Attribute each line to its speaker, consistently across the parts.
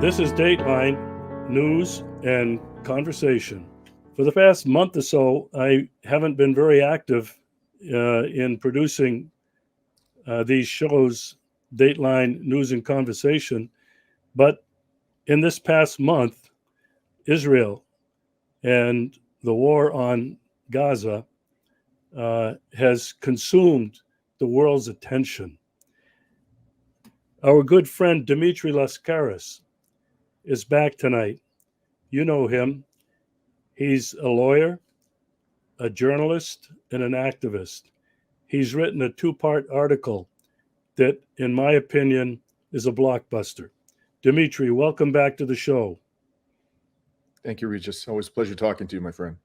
Speaker 1: This is Dateline News and Conversation. For the past month or so, I haven't been very active in producing these shows, Dateline News and Conversation. But in this past month, Israel and the war on Gaza has consumed the world's attention. Our good friend Dimitri Lascaris is back tonight. You know him. He's a lawyer, a journalist, and an activist. He's written a two-part article that, in my opinion, is a blockbuster. Dimitri, welcome back to the show.
Speaker 2: Thank you, Regis. Always a pleasure talking to you, my friend.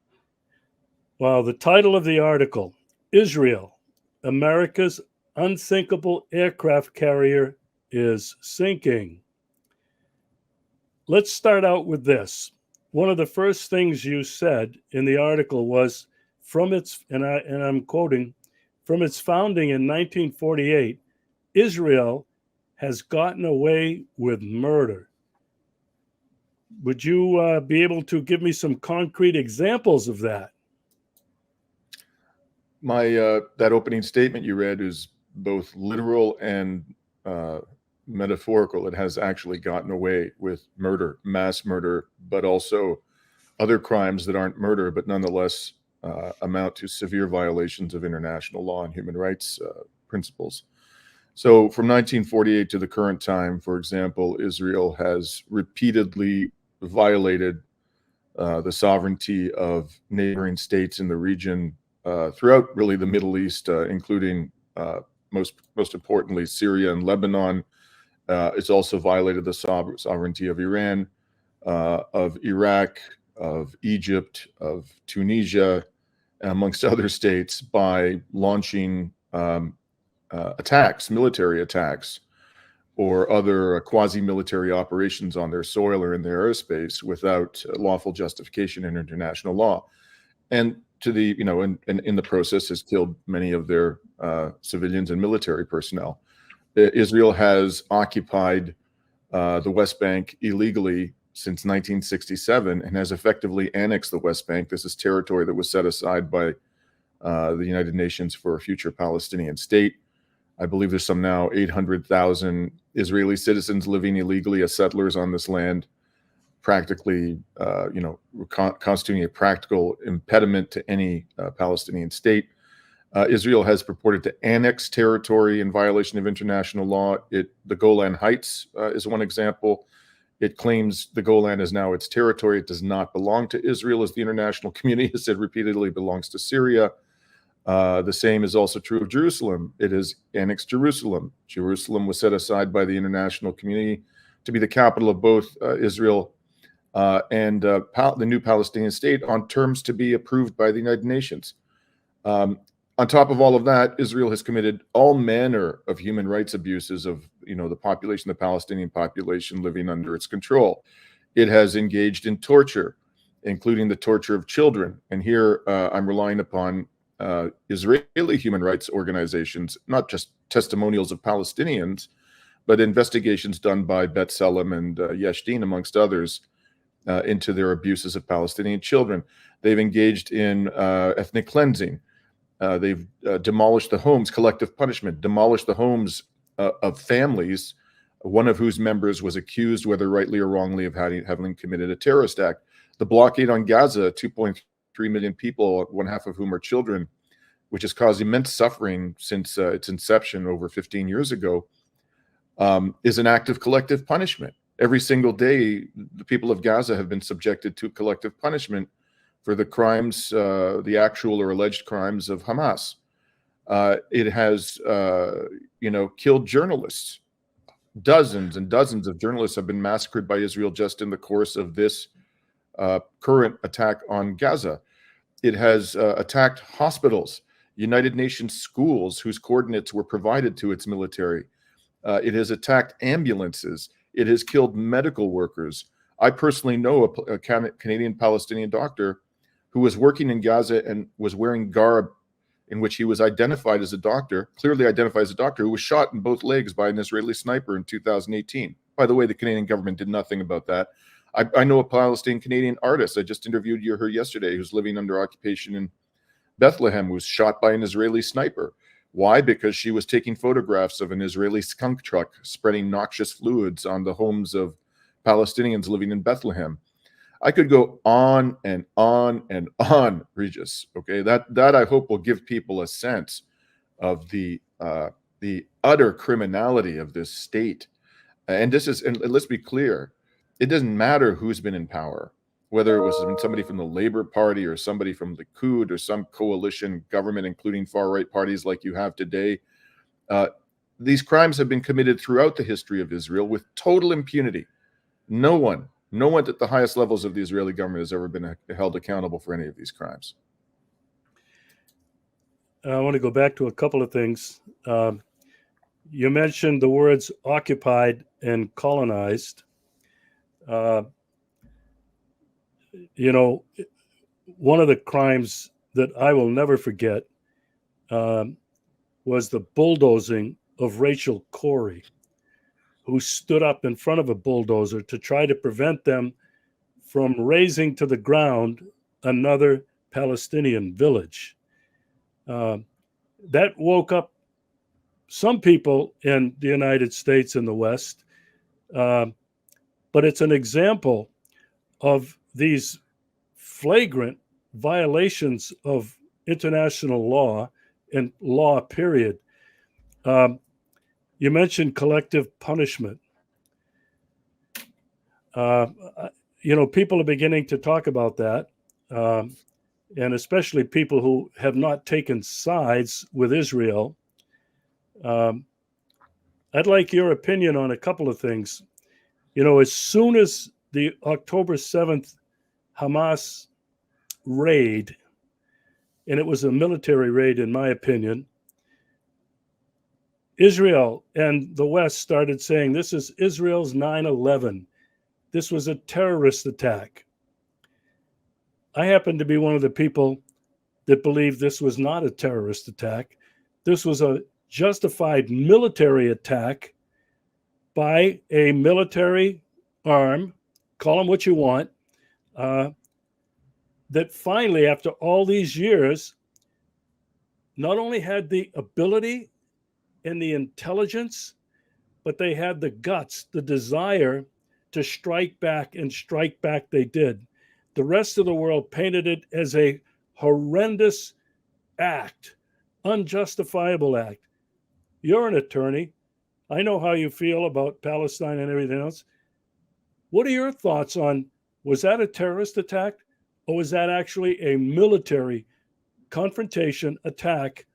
Speaker 1: Well, the title of the article, Israel, America's unsinkable aircraft carrier is sinking. Let's start out with this. One of the first things you said in the article was, I'm quoting, from its founding in 1948, Israel has gotten away with murder. Would you be able to give me some concrete examples of that?
Speaker 2: That opening statement you read is both literal and metaphorical. It has actually gotten away with murder, mass murder, but also other crimes that aren't murder, but nonetheless amount to severe violations of international law and human rights principles. So from 1948 to the current time, for example, Israel has repeatedly violated the sovereignty of neighboring states in the region throughout really the Middle East, including most importantly, Syria and Lebanon. It's also violated the sovereignty of Iran, of Iraq, of Egypt, of Tunisia, amongst other states, by launching attacks, military attacks, or other quasi-military operations on their soil or in their airspace without lawful justification in international law. And in the process has killed many of their civilians and military personnel. Israel has occupied the West Bank illegally since 1967 and has effectively annexed the West Bank. This is territory that was set aside by the United Nations for a future Palestinian state. I believe there's some now 800,000 Israeli citizens living illegally as settlers on this land, practically, constituting a practical impediment to any Palestinian state. Israel has purported to annex territory in violation of international law. The Golan Heights is one example. It claims the Golan is now its territory. It does not belong to Israel, as the international community has said repeatedly. It belongs to Syria. The same is also true of Jerusalem. It has annexed Jerusalem. Jerusalem was set aside by the international community to be the capital of both Israel and the new Palestinian state on terms to be approved by the United Nations. On top of all of that, Israel has committed all manner of human rights abuses of, the Palestinian population living under its control. It has engaged in torture, including the torture of children. And here I'm relying upon Israeli human rights organizations, not just testimonials of Palestinians, but investigations done by B'Tselem and Yesh Din, amongst others, into their abuses of Palestinian children. They've engaged in ethnic cleansing. They've demolished the homes, collective punishment, demolished the homes of families, one of whose members was accused, whether rightly or wrongly, of having committed a terrorist act. The blockade on Gaza, 2.3 million people, one half of whom are children, which has caused immense suffering since its inception over 15 years ago, is an act of collective punishment. Every single day, the people of Gaza have been subjected to collective punishment for the crimes, the actual or alleged crimes of Hamas. It has, killed journalists. Dozens and dozens of journalists have been massacred by Israel just in the course of this current attack on Gaza. It has attacked hospitals, United Nations schools whose coordinates were provided to its military. It has attacked ambulances. It has killed medical workers. I personally know a Canadian Palestinian doctor who was working in Gaza and was wearing garb in which he was identified as a doctor, clearly identified as a doctor, who was shot in both legs by an Israeli sniper in 2018 By the way, the Canadian government did nothing about that. I know a Palestinian Canadian artist. I just interviewed her yesterday, who's living under occupation in Bethlehem, who was shot by an Israeli sniper. Why? Because she was taking photographs of an Israeli skunk truck spreading noxious fluids on the homes of Palestinians living in Bethlehem. I could go on and on and on, Regis. Okay, that I hope will give people a sense of the utter criminality of this state. And let's be clear, it doesn't matter who's been in power, whether it was somebody from the Labour Party or somebody from the Likud or some coalition government, including far-right parties like you have today. These crimes have been committed throughout the history of Israel with total impunity. No one at the highest levels of the Israeli government has ever been held accountable for any of these crimes.
Speaker 1: I want to go back to a couple of things. You mentioned the words occupied and colonized. You know, one of the crimes that I will never forget was the bulldozing of Rachel Corrie, who stood up in front of a bulldozer to try to prevent them from razing to the ground another Palestinian village. That woke up some people in the United States and the West, but it's an example of these flagrant violations of international law and law, period. You mentioned collective punishment. You know, people are beginning to talk about that, and especially people who have not taken sides with Israel. I'd like your opinion on a couple of things. You know, as soon as the October 7th Hamas raid, and it was a military raid, in my opinion, Israel and the West started saying this is Israel's 9/11. This was a terrorist attack. I happen to be one of the people that believe this was not a terrorist attack. This was a justified military attack by a military arm, call them what you want, that finally, after all these years, not only had the ability and the intelligence, but they had the guts, the desire to strike back, and strike back they did. The rest of the world painted it as a horrendous act, unjustifiable act. You're an attorney. I know how you feel about Palestine and everything else. What are your thoughts on, was that a terrorist attack, or was that actually a military confrontation attack,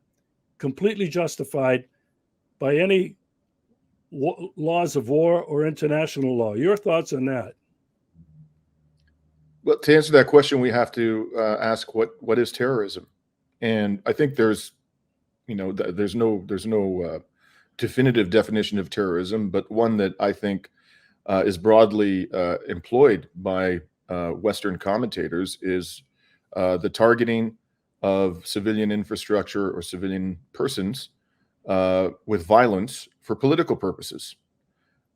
Speaker 1: completely justified by any laws of war or international law? Your thoughts on that?
Speaker 2: Well, to answer that question, we have to ask what is terrorism, and I think there's no definitive definition of terrorism, but one that I think is broadly employed by Western commentators is the targeting of civilian infrastructure or civilian persons with violence for political purposes.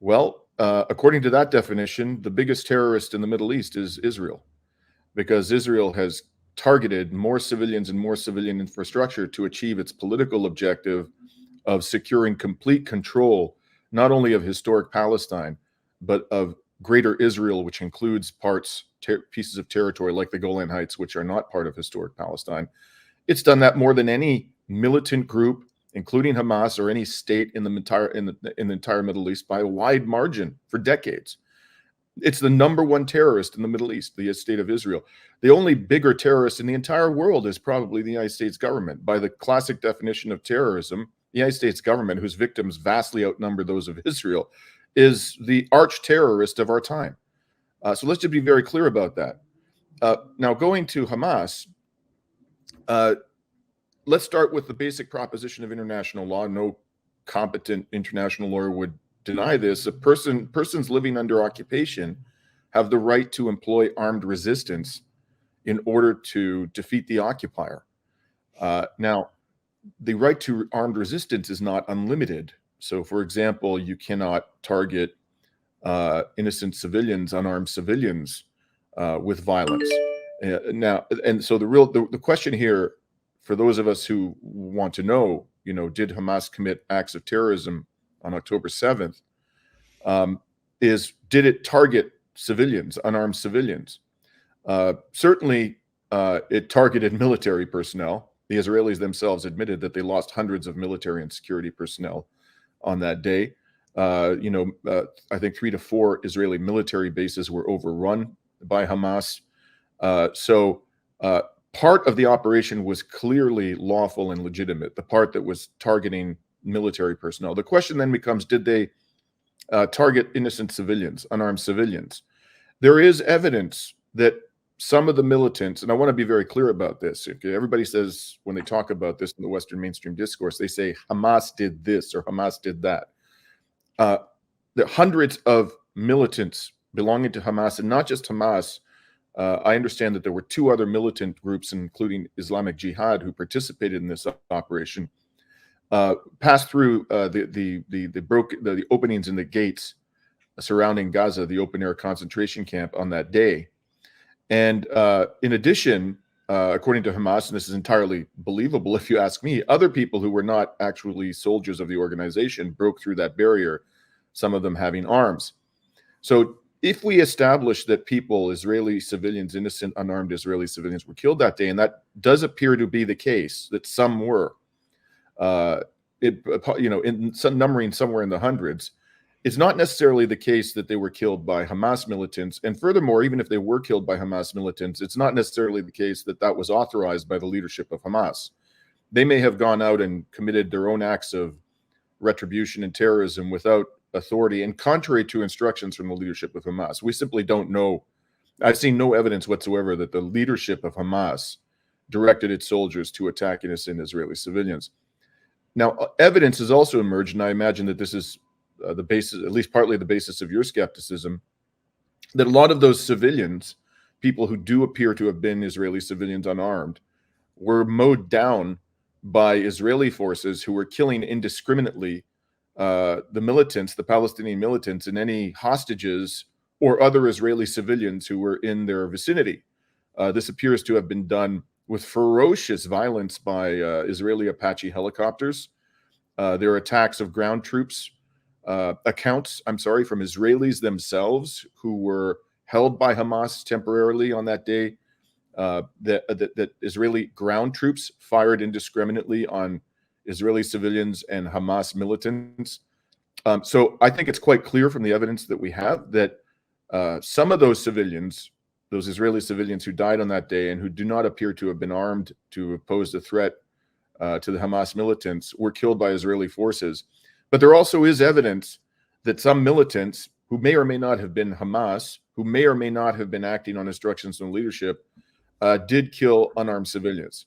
Speaker 2: Well, according to that definition, the biggest terrorist in the Middle East is Israel, because Israel has targeted more civilians and more civilian infrastructure to achieve its political objective of securing complete control, not only of historic Palestine, but of greater Israel, which includes pieces of territory like the Golan Heights, which are not part of historic Palestine. It's done that more than any militant group, including Hamas, or any state in the entire Middle East, by a wide margin for decades. It's the number one terrorist in the Middle East, the state of Israel. The only bigger terrorist in the entire world is probably the United States government. By the classic definition of terrorism, the United States government, whose victims vastly outnumber those of Israel, is the arch terrorist of our time. So let's just be very clear about that. Now, going to Hamas, let's start with the basic proposition of international law. No competent international lawyer would deny this. Persons living under occupation have the right to employ armed resistance in order to defeat the occupier. Now, the right to armed resistance is not unlimited. So, for example, you cannot target innocent civilians, unarmed civilians, with violence. So the question here, for those of us who want to know, did Hamas commit acts of terrorism on October 7th? Is, did it target civilians, unarmed civilians? Certainly, it targeted military personnel. The Israelis themselves admitted that they lost hundreds of military and security personnel on that day. I think 3 to 4 Israeli military bases were overrun by Hamas. So part of the operation was clearly lawful and legitimate, the part that was targeting military personnel. The question then becomes, did they target innocent civilians, unarmed civilians? There is evidence that some of the militants, and I want to be very clear about this. Okay, everybody says, when they talk about this in the Western mainstream discourse, they say Hamas did this or Hamas did that. The hundreds of militants belonging to Hamas, and not just Hamas. I understand that there were 2 other militant groups, including Islamic Jihad, who participated in this operation, passed through the openings in the gates surrounding Gaza, the open-air concentration camp, on that day. And in addition, according to Hamas, and this is entirely believable if you ask me, other people who were not actually soldiers of the organization broke through that barrier, some of them having arms. So if we establish that people, Israeli civilians, innocent, unarmed Israeli civilians, were killed that day, and that does appear to be the case, that some were, in some numbering somewhere in the hundreds, it's not necessarily the case that they were killed by Hamas militants. And furthermore, even if they were killed by Hamas militants, it's not necessarily the case that that was authorized by the leadership of Hamas. They may have gone out and committed their own acts of retribution and terrorism without authority and contrary to instructions from the leadership of Hamas. We simply don't know. I've seen no evidence whatsoever that the leadership of Hamas directed its soldiers to attack innocent Israeli civilians. Now, evidence has also emerged, and I imagine that this is the basis, at least partly the basis of your skepticism, that a lot of those civilians, people who do appear to have been Israeli civilians unarmed, were mowed down by Israeli forces who were killing indiscriminately the militants, the Palestinian militants, and any hostages or other Israeli civilians who were in their vicinity. This appears to have been done with ferocious violence by Israeli Apache helicopters. There are attacks of ground troops, accounts from Israelis themselves who were held by Hamas temporarily on that day, that Israeli ground troops fired indiscriminately on Israeli civilians and Hamas militants. So I think it's quite clear from the evidence that we have that some of those civilians, those Israeli civilians who died on that day and who do not appear to have been armed to pose a threat to the Hamas militants, were killed by Israeli forces. But there also is evidence that some militants who may or may not have been Hamas, who may or may not have been acting on instructions from leadership, did kill unarmed civilians.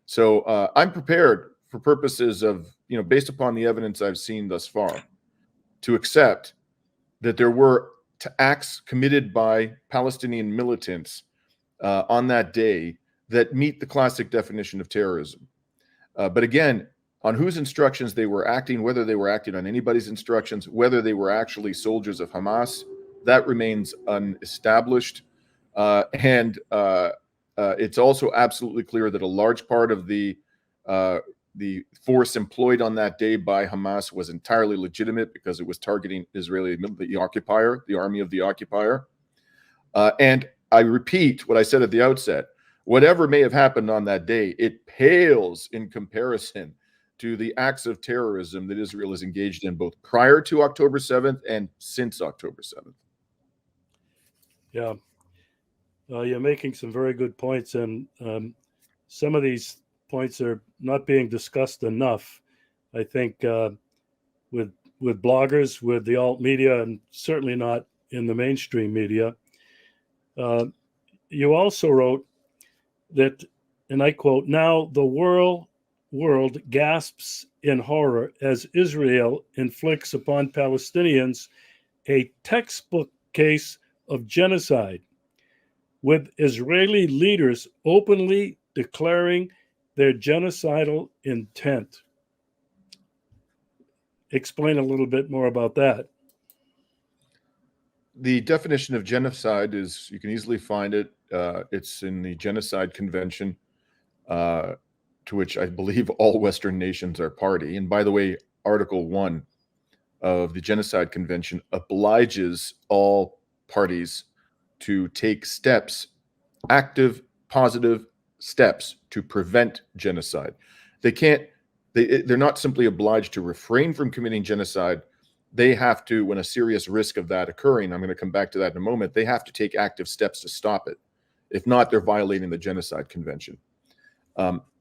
Speaker 2: So I'm prepared, for purposes of, based upon the evidence I've seen thus far, to accept that there were acts committed by Palestinian militants on that day that meet the classic definition of terrorism. But again, on whose instructions they were acting, whether they were acting on anybody's instructions, whether they were actually soldiers of Hamas, that remains unestablished. And it's also absolutely clear that a large part of the force employed on that day by Hamas was entirely legitimate because it was targeting the occupier, the army of the occupier. And I repeat what I said at the outset: whatever may have happened on that day, it pales in comparison to the acts of terrorism that Israel is engaged in both prior to October 7th and since October 7th.
Speaker 1: Yeah. You're making some very good points, and some of these points are not being discussed enough, I think, with bloggers, with the alt media, and certainly not in the mainstream media. You also wrote that, and I quote, "Now the world gasps in horror as Israel inflicts upon Palestinians a textbook case of genocide, with Israeli leaders openly declaring their genocidal intent." Explain a little bit more about that.
Speaker 2: the definition of genocide is, you can easily find it. It's in the Genocide Convention, to which I believe all Western nations are party. And by the way, Article 1 of the Genocide Convention obliges all parties to take steps, active, positive steps to prevent genocide. They're not simply obliged to refrain from committing genocide. They have to, when a serious risk of that occurring, I'm going to come back to that in a moment, they have to take active steps to stop it. If not, they're violating the Genocide Convention.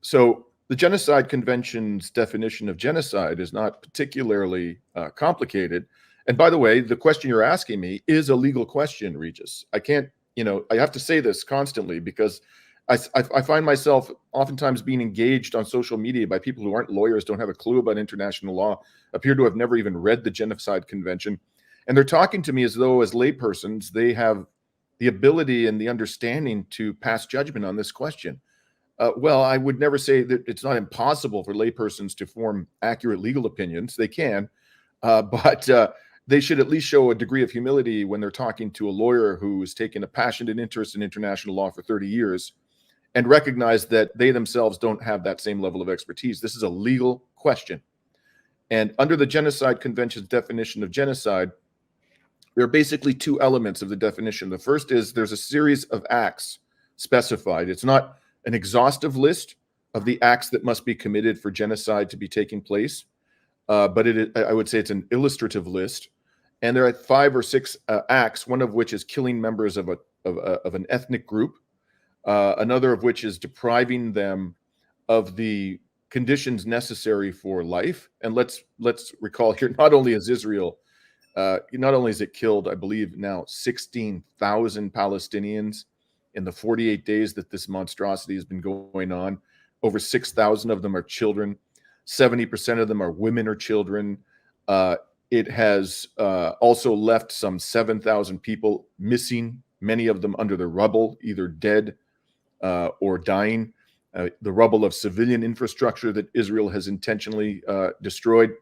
Speaker 2: So the Genocide Convention's definition of genocide is not particularly complicated. And by the way, the question you're asking me is a legal question, Regis. I can't, I have to say this constantly because I find myself oftentimes being engaged on social media by people who aren't lawyers, don't have a clue about international law, appear to have never even read the Genocide Convention. And they're talking to me as though, as laypersons, they have the ability and the understanding to pass judgment on this question. Well, I would never say that it's not impossible for laypersons to form accurate legal opinions. They can, but they should at least show a degree of humility when they're talking to a lawyer who has taken a passionate interest in international law for 30 years and recognize that they themselves don't have that same level of expertise. This is a legal question. And under the Genocide Convention's definition of genocide, there are basically two elements of the definition. The first is there's a series of acts specified. It's not an exhaustive list of the acts that must be committed for genocide to be taking place, but I would say it's an illustrative list. And there are 5 or 6 acts, one of which is killing members of an ethnic group, another of which is depriving them of the conditions necessary for life. And let's recall here, not only is Israel, not only is it killed, I believe now 16,000 Palestinians in the 48 days that this monstrosity has been going on. Over 6,000 of them are children. 70% of them are women or children. It has also left some 7,000 people missing, many of them under the rubble, either dead or dying. The rubble of civilian infrastructure that Israel has intentionally destroyed.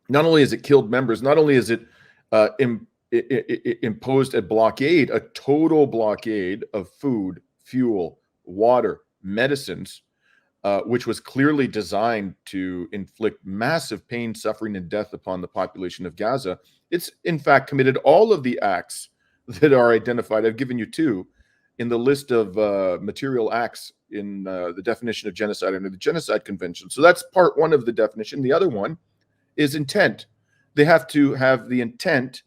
Speaker 2: Not only has it killed members, not only has it imposed a blockade, a total blockade of food, fuel, water, medicines, which was clearly designed to inflict massive pain, suffering, and death upon the population of Gaza. It's in fact committed all of the acts that are identified. I've given you 2 in the list of material acts in the definition of genocide under the Genocide Convention. So that's part 1 of the definition. The other one is intent. They have to have the intent,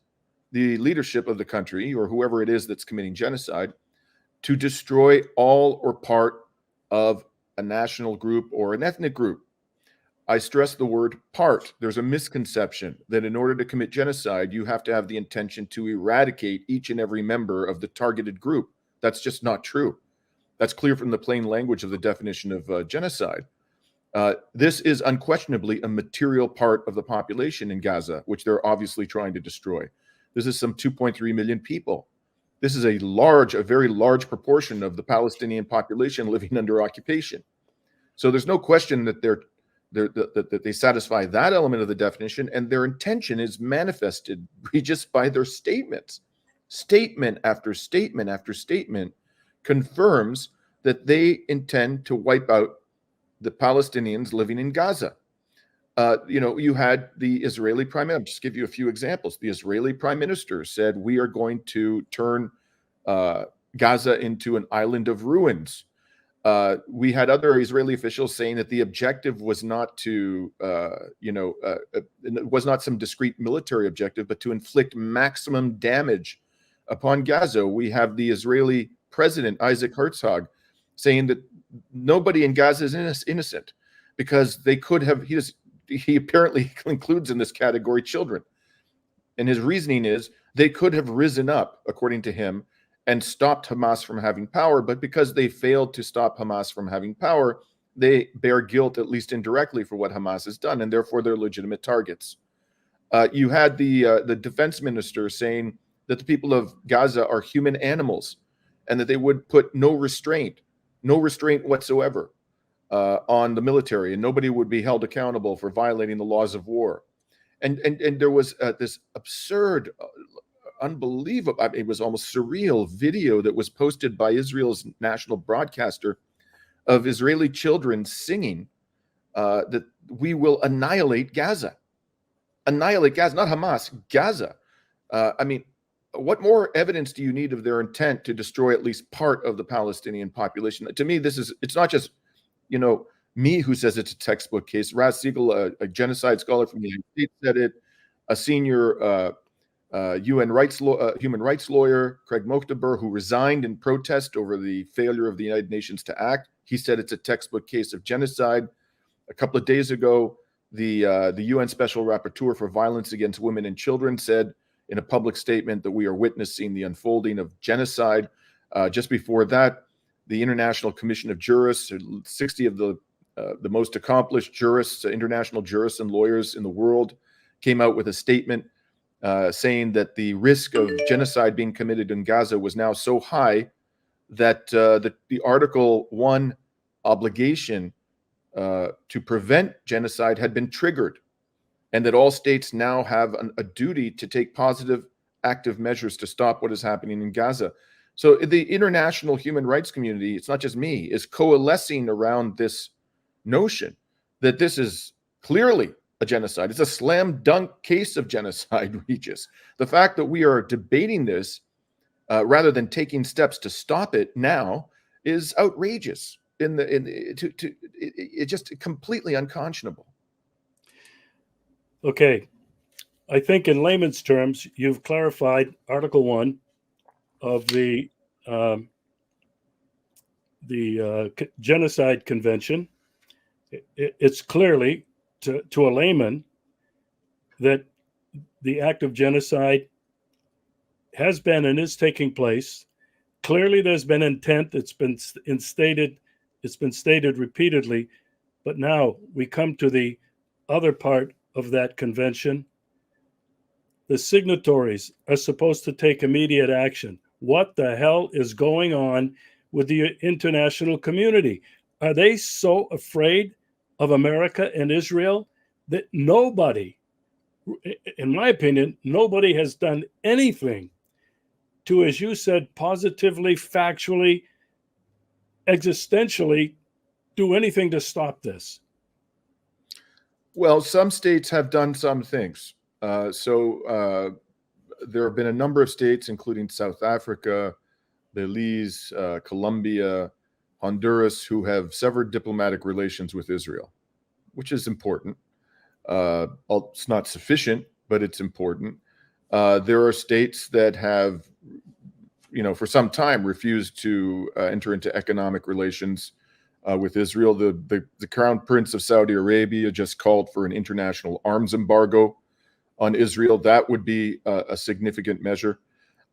Speaker 2: the leadership of the country or whoever it is that's committing genocide, to destroy all or part of a national group or an ethnic group. I stress the word part. There's a misconception that in order to commit genocide, you have to have the intention to eradicate each and every member of the targeted group. That's just not true. That's clear from the plain language of the definition of genocide. This is unquestionably a material part of the population in Gaza, which they're obviously trying to destroy. This is some 2.3 million people. This is a very large proportion of the Palestinian population living under occupation. So there's no question that that they satisfy that element of the definition, and their intention is manifested just by their statements. Statement after statement after statement confirms that they intend to wipe out the Palestinians living in Gaza. You had the Israeli prime minister. I'll just give you a few examples. The Israeli prime minister said, we are going to turn Gaza into an island of ruins. We had other Israeli officials saying that the objective was not to, it was not some discrete military objective, but to inflict maximum damage upon Gaza. We have the Israeli president, Isaac Herzog, saying that nobody in Gaza is innocent because they could have, he apparently includes in this category children. And his reasoning is they could have risen up, according to him, and stopped Hamas from having power. But because they failed to stop Hamas from having power, they bear guilt, at least indirectly, for what Hamas has done, and therefore they're legitimate targets. You had the defense minister saying that the people of Gaza are human animals and that they would put no restraint whatsoever on the military, and nobody would be held accountable for violating the laws of war. And there was this absurd unbelievable. I mean, it was almost surreal video that was posted by Israel's national broadcaster of Israeli children singing that we will annihilate Gaza. Annihilate Gaza, not Hamas, Gaza. I mean, what more evidence do you need of their intent to destroy at least part of the Palestinian population? To me, it's not just, me who says it's a textbook case. Raz Siegel, a genocide scholar from the United States, said it. A senior human rights lawyer, Craig Moktaber, who resigned in protest over the failure of the United Nations to act, he said it's a textbook case of genocide. A couple of days ago, the UN Special Rapporteur for Violence Against Women and Children said in a public statement that we are witnessing the unfolding of genocide. Just before that, the International Commission of Jurists, 60 of the most accomplished jurists, international jurists and lawyers in the world, came out with a statement saying that the risk of genocide being committed in Gaza was now so high that the Article 1 obligation to prevent genocide had been triggered, and that all states now have a duty to take positive, active measures to stop what is happening in Gaza. So the international human rights community, it's not just me, is coalescing around this notion that this is clearly a genocide. It's a slam dunk case of genocide, Regis. The fact that we are debating this rather than taking steps to stop it now is outrageous. It's just completely unconscionable.
Speaker 1: Okay, I think in layman's terms, you've clarified Article 1 of the Genocide Convention. It's clearly, to a layman, that the act of genocide has been and is taking place. Clearly, there's been intent. It's been stated repeatedly. But now we come to the other part of that convention. The signatories are supposed to take immediate action. What the hell is going on with the international community? Are they so afraid of America and Israel that nobody, in my opinion, nobody has done anything to, as you said, positively, factually, existentially, do anything to stop this?
Speaker 2: Well, some states have done some things. There have been a number of states, including South Africa, Belize, Colombia, Honduras, who have severed diplomatic relations with Israel, which is important. It's not sufficient, but it's important. There are states that have, for some time refused to enter into economic relations with Israel. The Crown Prince of Saudi Arabia just called for an international arms embargo on Israel. That would be a significant measure.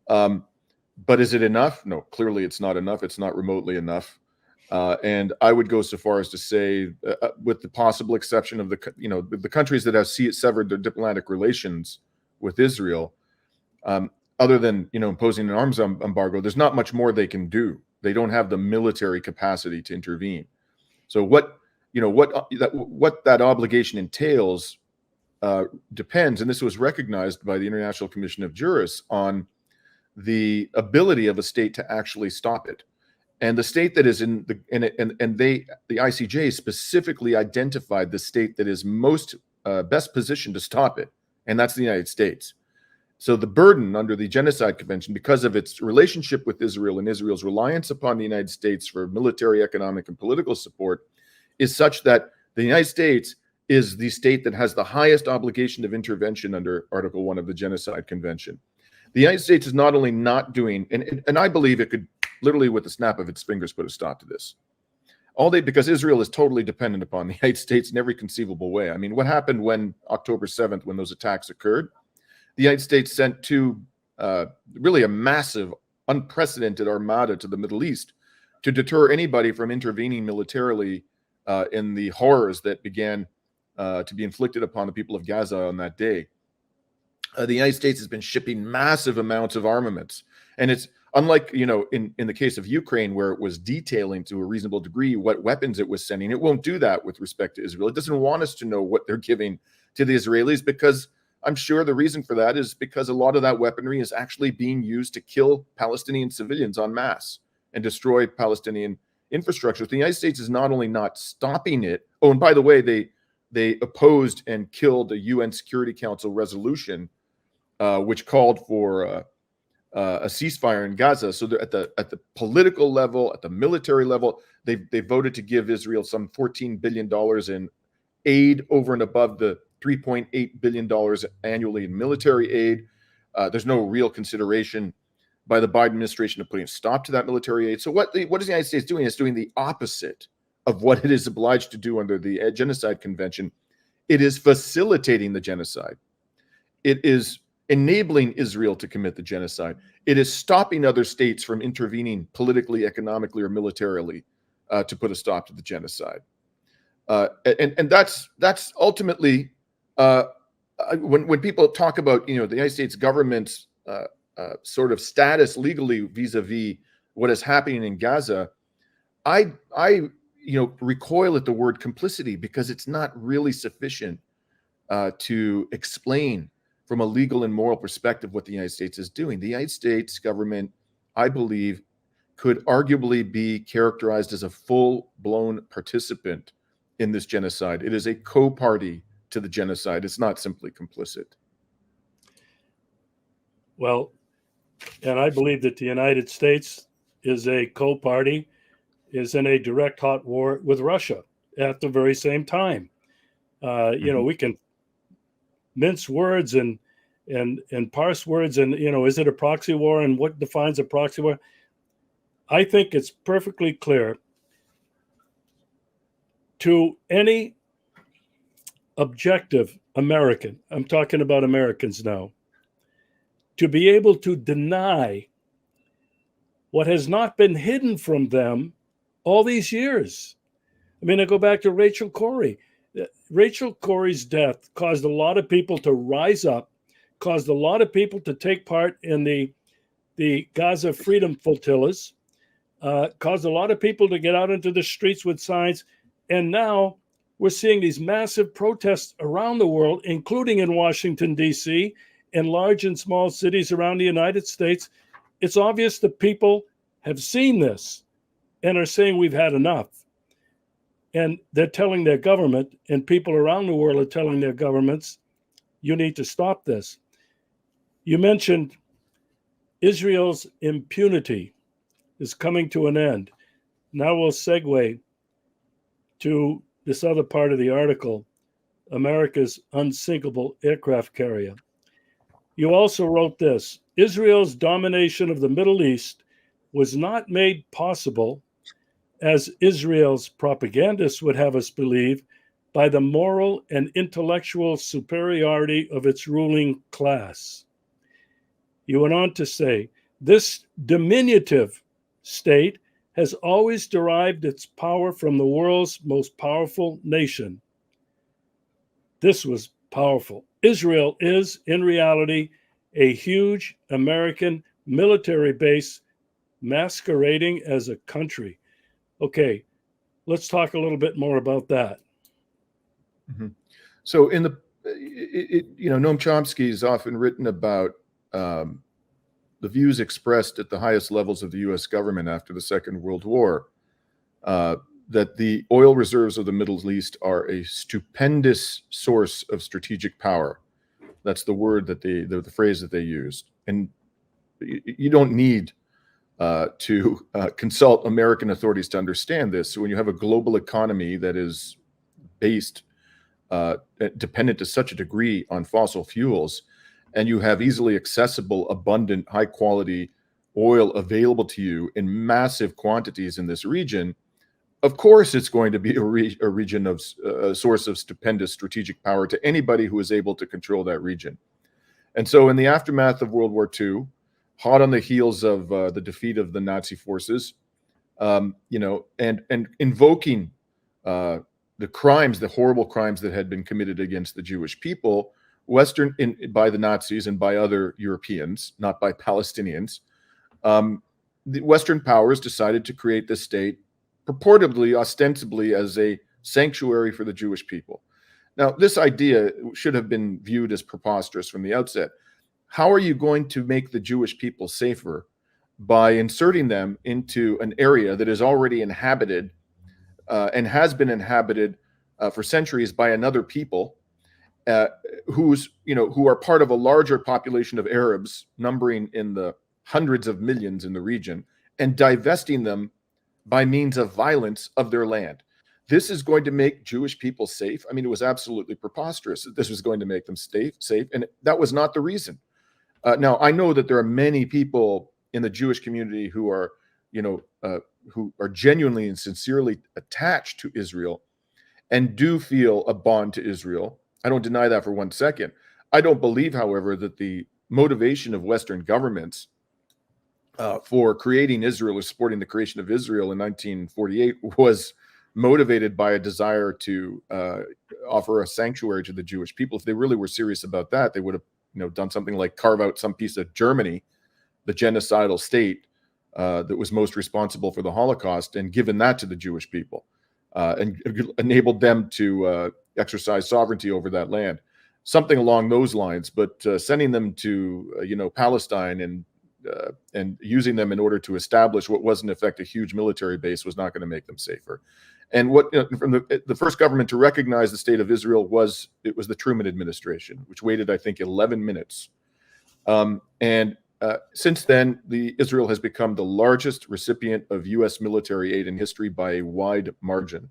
Speaker 2: But is it enough? No, clearly it's not enough. It's not remotely enough. And I would go so far as to say, with the possible exception of the countries that have severed their diplomatic relations with Israel, other than imposing an arms embargo, there's not much more they can do. They don't have the military capacity to intervene. So what that obligation entails depends, and this was recognized by the International Commission of Jurists, on the ability of a state to actually stop it. And the state that is the ICJ specifically identified the state that is most best positioned to stop it, and that's the United States. So the burden under the Genocide Convention, because of its relationship with Israel and Israel's reliance upon the United States for military, economic, and political support, is such that the United States is the state that has the highest obligation of intervention under Article 1 of the Genocide Convention. The United States is not only not doing, and I believe it could literally with the snap of its fingers put a stop to this. Because Israel is totally dependent upon the United States in every conceivable way. I mean, what happened when October 7th, when those attacks occurred? The United States sent really a massive, unprecedented armada to the Middle East to deter anybody from intervening militarily in the horrors that began to be inflicted upon the people of Gaza on that day. The United States has been shipping massive amounts of armaments. And it's unlike, in the case of Ukraine, where it was detailing to a reasonable degree what weapons it was sending. It won't do that with respect to Israel. It doesn't want us to know what they're giving to the Israelis because I'm sure the reason for that is because a lot of that weaponry is actually being used to kill Palestinian civilians en masse and destroy Palestinian infrastructure. The United States is not only not stopping it. Oh, and by the way, they opposed and killed a UN Security Council resolution which called for a ceasefire in Gaza. So at the political level, at the military level, they voted to give Israel some $14 billion in aid over and above the $3.8 billion annually in military aid. There's no real consideration by the Biden administration of putting a stop to that military aid. So what is the United States doing? It's doing the opposite of what it is obliged to do under the Genocide Convention. It is facilitating the genocide. It is enabling Israel to commit the genocide. It is stopping other states from intervening politically, economically, or militarily to put a stop to the genocide. And that's ultimately when people talk about the United States government's sort of status legally vis-a-vis what is happening in Gaza, I recoil at the word complicity because it's not really sufficient to explain from a legal and moral perspective what the United States is doing. The United States government, I believe, could arguably be characterized as a full-blown participant in this genocide. It is a co-party to the genocide. It's not simply complicit.
Speaker 1: Well, and I believe that the United States is a co-party, is in a direct hot war with Russia at the very same time. We can mince words and parse words and, is it a proxy war and what defines a proxy war? I think it's perfectly clear to any objective American, I'm talking about Americans now, to be able to deny what has not been hidden from them all these years. I mean, I go back to Rachel Corrie. Rachel Corrie's death caused a lot of people to rise up, caused a lot of people to take part in the Gaza freedom flotillas, caused a lot of people to get out into the streets with signs. And now we're seeing these massive protests around the world, including in Washington, D.C., in large and small cities around the United States. It's obvious that people have seen this and are saying we've had enough. And they're telling their government, and people around the world are telling their governments, you need to stop this. You mentioned Israel's impunity is coming to an end. Now we'll segue to this other part of the article, America's unsinkable aircraft carrier. You also wrote this: Israel's domination of the Middle East was not made possible, as Israel's propagandists would have us believe, by the moral and intellectual superiority of its ruling class. You went on to say, this diminutive state has always derived its power from the world's most powerful nation. This was powerful. Israel is, in reality, a huge American military base masquerading as a country. Okay, let's talk a little bit more about that.
Speaker 2: Mm-hmm. So in Noam Chomsky has often written about the views expressed at the highest levels of the U.S. government after the Second World War, that the oil reserves of the Middle East are a stupendous source of strategic power. That's the word that the phrase that they used. And you don't need to consult American authorities to understand this. So when you have a global economy that is based, dependent to such a degree on fossil fuels, and you have easily accessible, abundant, high quality oil available to you in massive quantities in this region, of course it's going to be a region of a source of stupendous strategic power to anybody who is able to control that region. And so in the aftermath of World War II, hot on the heels of the defeat of the Nazi forces, and invoking the crimes, the horrible crimes that had been committed against the Jewish people, by the Nazis and by other Europeans, not by Palestinians, the Western powers decided to create this state purportedly, ostensibly, as a sanctuary for the Jewish people. Now, this idea should have been viewed as preposterous from the outset. How are you going to make the Jewish people safer by inserting them into an area that is already inhabited and has been inhabited for centuries by another people who are part of a larger population of Arabs, numbering in the hundreds of millions in the region, and divesting them by means of violence of their land? This is going to make Jewish people safe. I mean, it was absolutely preposterous that this was going to make them safe, and that was not the reason. Now, I know that there are many people in the Jewish community who are genuinely and sincerely attached to Israel and do feel a bond to Israel. I don't deny that for 1 second. I don't believe, however, that the motivation of Western governments for creating Israel or supporting the creation of Israel in 1948 was motivated by a desire to offer a sanctuary to the Jewish people. If they really were serious about that, they would have done something like carve out some piece of Germany, the genocidal state that was most responsible for the Holocaust, and given that to the Jewish people and enabled them to exercise sovereignty over that land. Something along those lines, but sending them to Palestine and using them in order to establish what was in effect a huge military base was not going to make them safer. And from the first government to recognize the state of Israel was the Truman administration, which waited, I think, 11 minutes. Since then, Israel has become the largest recipient of U.S. military aid in history by a wide margin.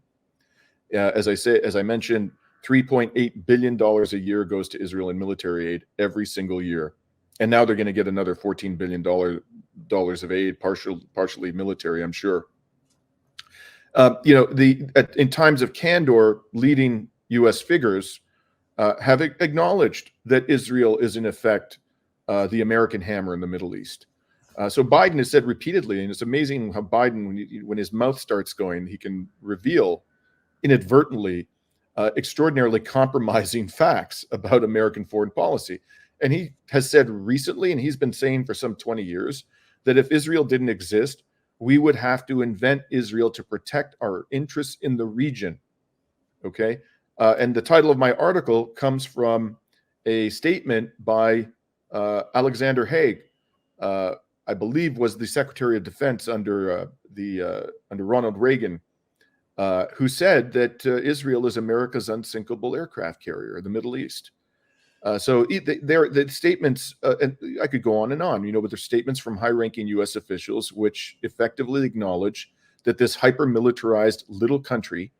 Speaker 2: As I mentioned, $3.8 billion a year goes to Israel in military aid every single year. And now they're going to get another $14 billion of aid, partially military, I'm sure. In times of candor, leading U.S. figures have acknowledged that Israel is in effect the American hammer in the Middle East. So Biden has said repeatedly, and it's amazing how Biden, when his mouth starts going, he can reveal inadvertently extraordinarily compromising facts about American foreign policy. And he has said recently, and he's been saying for some 20 years, that if Israel didn't exist, we would have to invent Israel to protect our interests in the region. Okay. And the title of my article comes from a statement by Alexander Haig, I believe was the Secretary of Defense under Ronald Reagan, who said that Israel is America's unsinkable aircraft carrier in the Middle East. So the statements, and I could go on and on, but there's statements from high-ranking U.S. officials which effectively acknowledge that this hyper-militarized little country,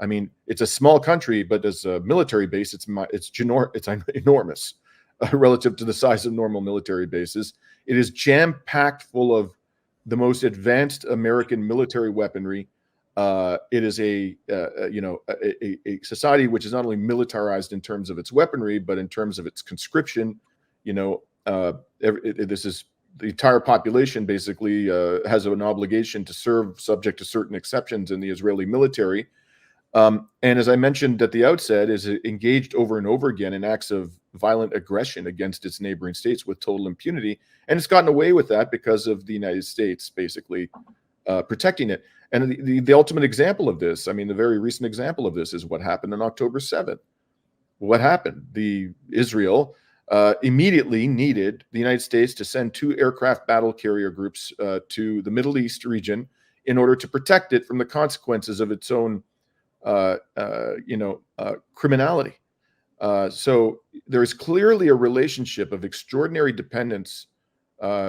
Speaker 2: I mean, it's a small country, but as a military base, it's enormous relative to the size of normal military bases. It is jam-packed full of the most advanced American military weaponry. It is a society which is not only militarized in terms of its weaponry, but in terms of its conscription. This is the entire population basically has an obligation to serve, subject to certain exceptions, in the Israeli military. And as I mentioned at the outset, is engaged over and over again in acts of violent aggression against its neighboring states with total impunity. And it's gotten away with that because of the United States basically protecting it. And the ultimate example of this, I mean, the very recent example of this is what happened on October 7th. What happened? Israel immediately needed the United States to send 2 aircraft battle carrier groups to the Middle East region in order to protect it from the consequences of its own criminality. So there is clearly a relationship of extraordinary dependence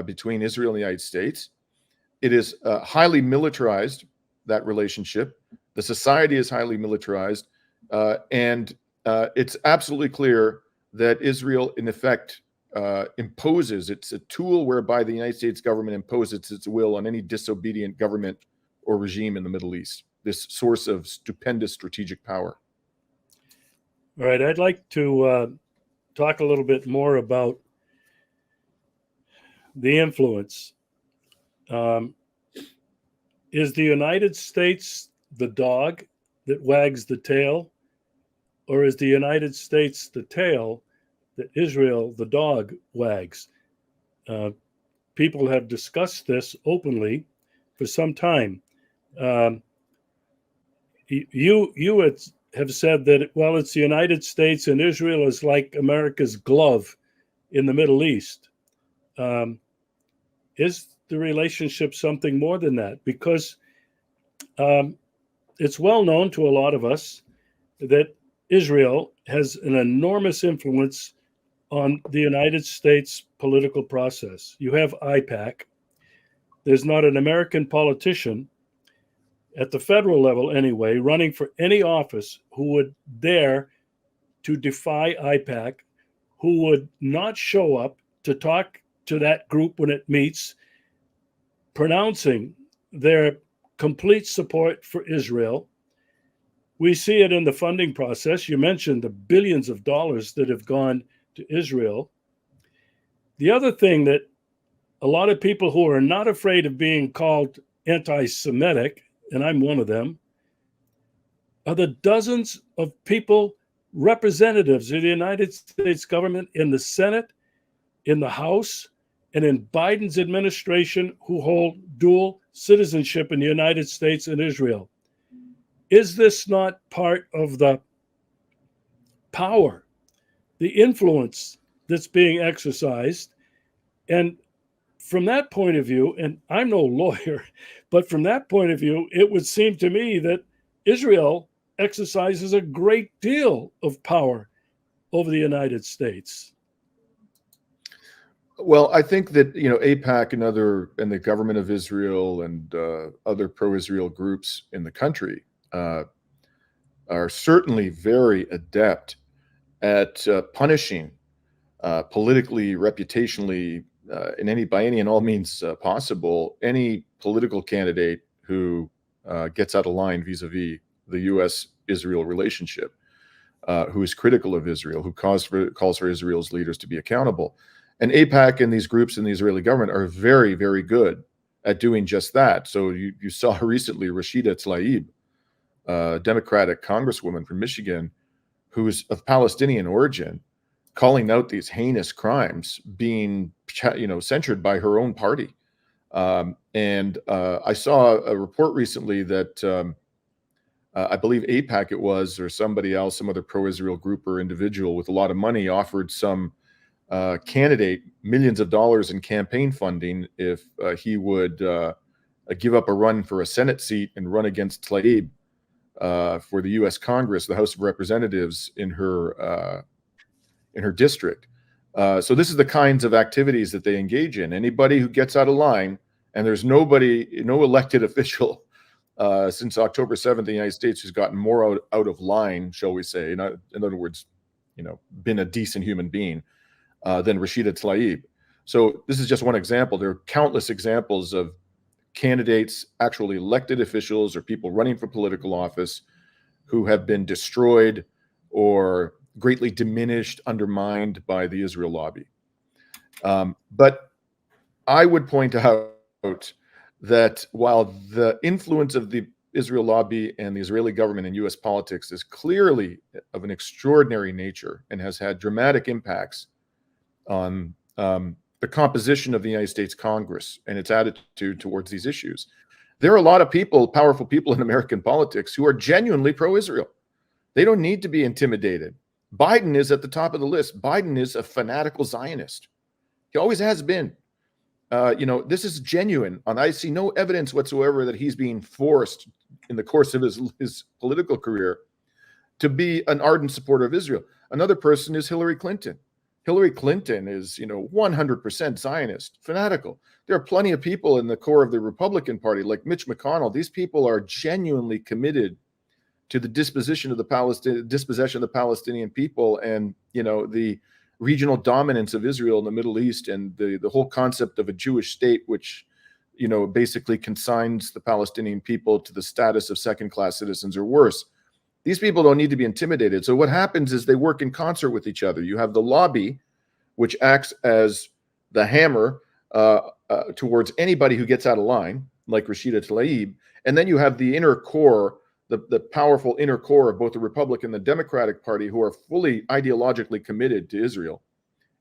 Speaker 2: between Israel and the United States. It is highly militarized, that relationship. The society is highly militarized. And it's absolutely clear that Israel, in effect, imposes, it's a tool whereby the United States government imposes its will on any disobedient government or regime in the Middle East, this source of stupendous strategic power.
Speaker 1: All right, I'd like to talk a little bit more about the influence. Is the United States the dog that wags the tail, or is the United States the tail that Israel, the dog, wags? People have discussed this openly for some time. You have said that, well, it's the United States and Israel is like America's glove in the Middle East. Is the relationship something more than that? Because it's well known to a lot of us that Israel has an enormous influence on the United States political process. You have IPAC. There's not an American politician at the federal level anyway, running for any office who would dare to defy IPAC, who would not show up to talk to that group when it meets, pronouncing their complete support for Israel. We see it in the funding process. You mentioned the billions of dollars that have gone to Israel. The other thing that a lot of people who are not afraid of being called anti-Semitic, and I'm one of them, are the dozens of people, representatives of the United States government in the Senate, in the House, and in Biden's administration who hold dual citizenship in the United States and Israel. Is this not part of the power, the influence that's being exercised? And from that point of view, and I'm no lawyer, but from that point of view, it would seem to me that Israel exercises a great deal of power over the United States.
Speaker 2: Well, I think that, AIPAC and the government of Israel and other pro-Israel groups in the country are certainly very adept at punishing politically, reputationally, by any and all means possible, any political candidate who gets out of line vis-a-vis the U.S.-Israel relationship, who is critical of Israel, who calls for Israel's leaders to be accountable. And AIPAC and these groups in the Israeli government are very, very good at doing just that. So you saw recently Rashida Tlaib, a Democratic congresswoman from Michigan, who is of Palestinian origin, calling out these heinous crimes being, censured by her own party. And I saw a report recently that I believe AIPAC it was, or somebody else, some other pro-Israel group or individual with a lot of money offered some candidate millions of dollars in campaign funding if he would give up a run for a Senate seat and run against Tlaib for the U.S. Congress, the House of Representatives in her district. So this is the kinds of activities that they engage in. Anybody who gets out of line, and there's no elected official since October 7th in the United States who's gotten more out of line, shall we say, in other words, been a decent human being than Rashida Tlaib. So this is just one example. There are countless examples of candidates, actually elected officials, or people running for political office who have been destroyed or greatly diminished, undermined by the Israel lobby. But I would point out that while the influence of the Israel lobby and the Israeli government in U.S. politics is clearly of an extraordinary nature and has had dramatic impacts on the composition of the United States Congress and its attitude towards these issues, there are a lot of people, powerful people in American politics, who are genuinely pro-Israel. They don't need to be intimidated. Biden is at the top of the list. Biden is a fanatical Zionist. He always has been. This is genuine, and I see no evidence whatsoever that he's being forced in the course of his political career to be an ardent supporter of Israel. Another person is Hillary Clinton. Hillary Clinton is, 100% Zionist, fanatical. There are plenty of people in the core of the Republican Party, like Mitch McConnell. These people are genuinely committed to the dispossession of the Palestinian people, and the regional dominance of Israel in the Middle East, and the whole concept of a Jewish state, which basically consigns the Palestinian people to the status of second-class citizens or worse. These people don't need to be intimidated. So what happens is they work in concert with each other. You have the lobby, which acts as the hammer towards anybody who gets out of line, like Rashida Tlaib, and then you have the inner core, the powerful inner core of both the Republican and the Democratic Party, who are fully ideologically committed to Israel,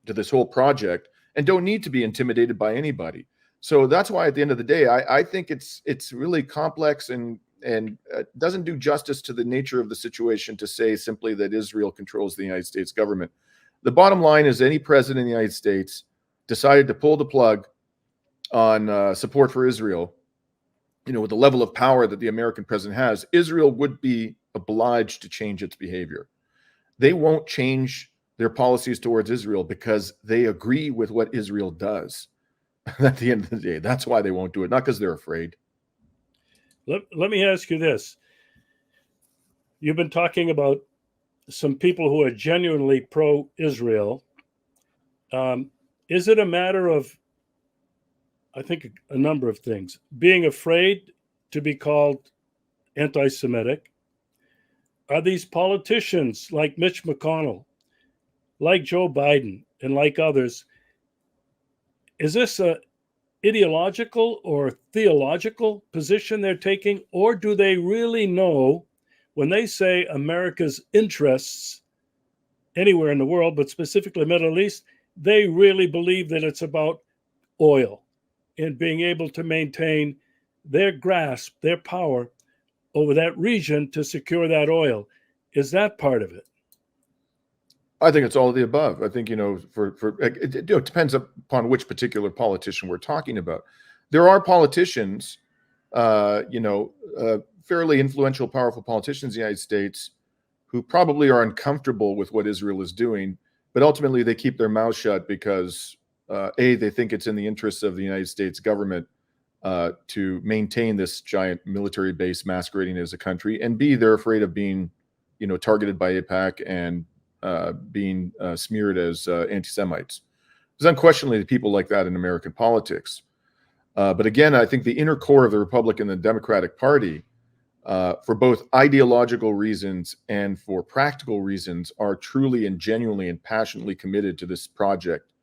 Speaker 2: to this whole project, and don't need to be intimidated by anybody. So that's why, at the end of the day, I think it's really complex and doesn't do justice to the nature of the situation to say simply that Israel controls the United States government. The bottom line is any president in the United States decided to pull the plug on support for Israel, with the level of power that the American president has, Israel would be obliged to change its behavior. They won't change their policies towards Israel because they agree with what Israel does. At the end of the day, that's why they won't do it, not because they're afraid.
Speaker 1: Let me ask you this. You've been talking about some people who are genuinely pro-Israel. Is it a matter of, I think, a number of things? Being afraid to be called anti-Semitic? Are these politicians like Mitch McConnell, like Joe Biden, and like others, is this a ideological or theological position they're taking, or do they really know when they say America's interests anywhere in the world, but specifically Middle East, they really believe that it's about oil and being able to maintain their grasp, their power over that region to secure that oil? Is that part of it?
Speaker 2: I think it's all of the above. I think, it depends upon which particular politician we're talking about. There are politicians, fairly influential, powerful politicians in the United States who probably are uncomfortable with what Israel is doing, but ultimately they keep their mouths shut because, A, they think it's in the interests of the United States government to maintain this giant military base masquerading as a country, and B, they're afraid of being, targeted by AIPAC and being smeared as anti-Semites. There's unquestionably people like that in American politics. But again, I think the inner core of the Republican and Democratic Party, for both ideological reasons and for practical reasons, are truly and genuinely and passionately committed to this project